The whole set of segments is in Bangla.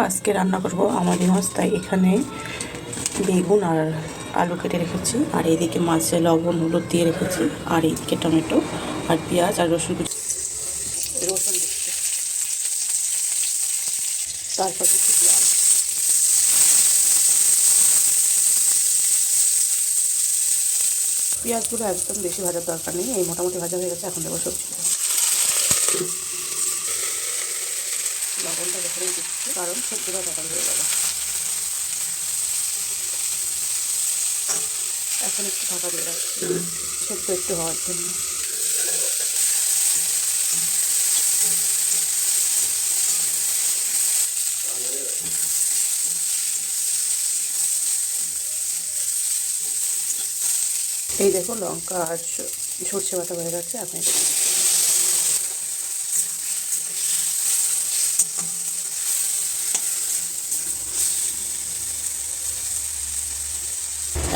আজকে রান্না করব আমাদের মাছ, তাই এখানে বেগুন আর আলু কেটে রেখেছি, আর এইদিকে মাছে লবণ হলুদ দিয়ে রেখেছি, আর এইদিকে টমেটো আর পেঁয়াজ আর রসুন দিচ্ছি, তারপর দিচ্ছি পেঁয়াজ। পেঁয়াজগুলো একদম বেশি ভাজার দরকার নেই, এই মোটামুটি ভাজা হয়ে গেছে। এখন দেবো সবজি, লবণটা দেখে দিচ্ছি কারণ সবজিটা তখন হয়ে যাবে। এখন একটু ঢাকা দিয়ে রাখছি সেদ্ধ একটু হওয়ার জন্য। এই দেখো লঙ্কা আর সর্ষে বাটা হয়ে গেছে। আপনি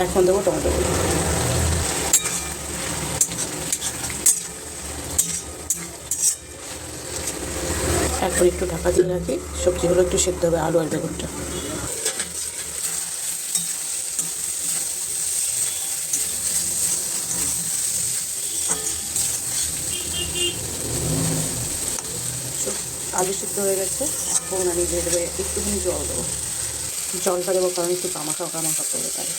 এখন দেবো টমেটোগুলো। একবার একটু ঢাকা দিয়ে রাখি, সবজিগুলো একটু সেদ্ধ হবে, আলু আর বেগুনটা। আলু সিদ্ধ হয়ে গেছে, এখন আমি দিয়ে দেবো একটুখানি জল দেবো। জলটা দেবো কারণ একটু কামাখা করবে তাই।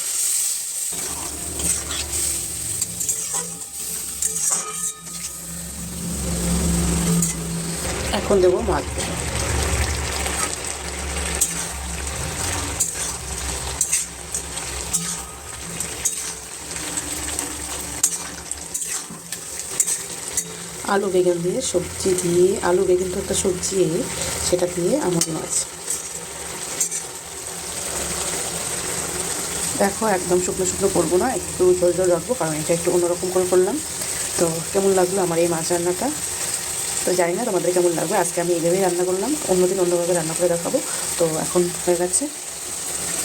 এখন দেবো মাছ। আলু বেগুন দিয়ে সবজি দিয়ে, আলু বেগুন তো একটা সবজি, সেটা দিয়ে আমার মাছ। দেখো একদম শুকনো শুকনো করবো না, একটু ঝোল ঝোল রাখবো কারণ এটা একটু অন্যরকম করে করলাম। তো কেমন লাগলো আমার এই মাছ রান্নাটা, তো জানি না তোমাদের কেমন লাগবে। আজকে আমি এইভাবেই রান্না করলাম, অন্যদিন অন্যভাবে রান্না করে দেখাবো। তো এখন হয়ে গেছে,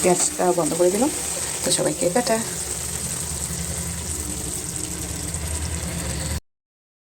গ্যাসটা বন্ধ করে দিলাম। তো সবাইকে টাটা।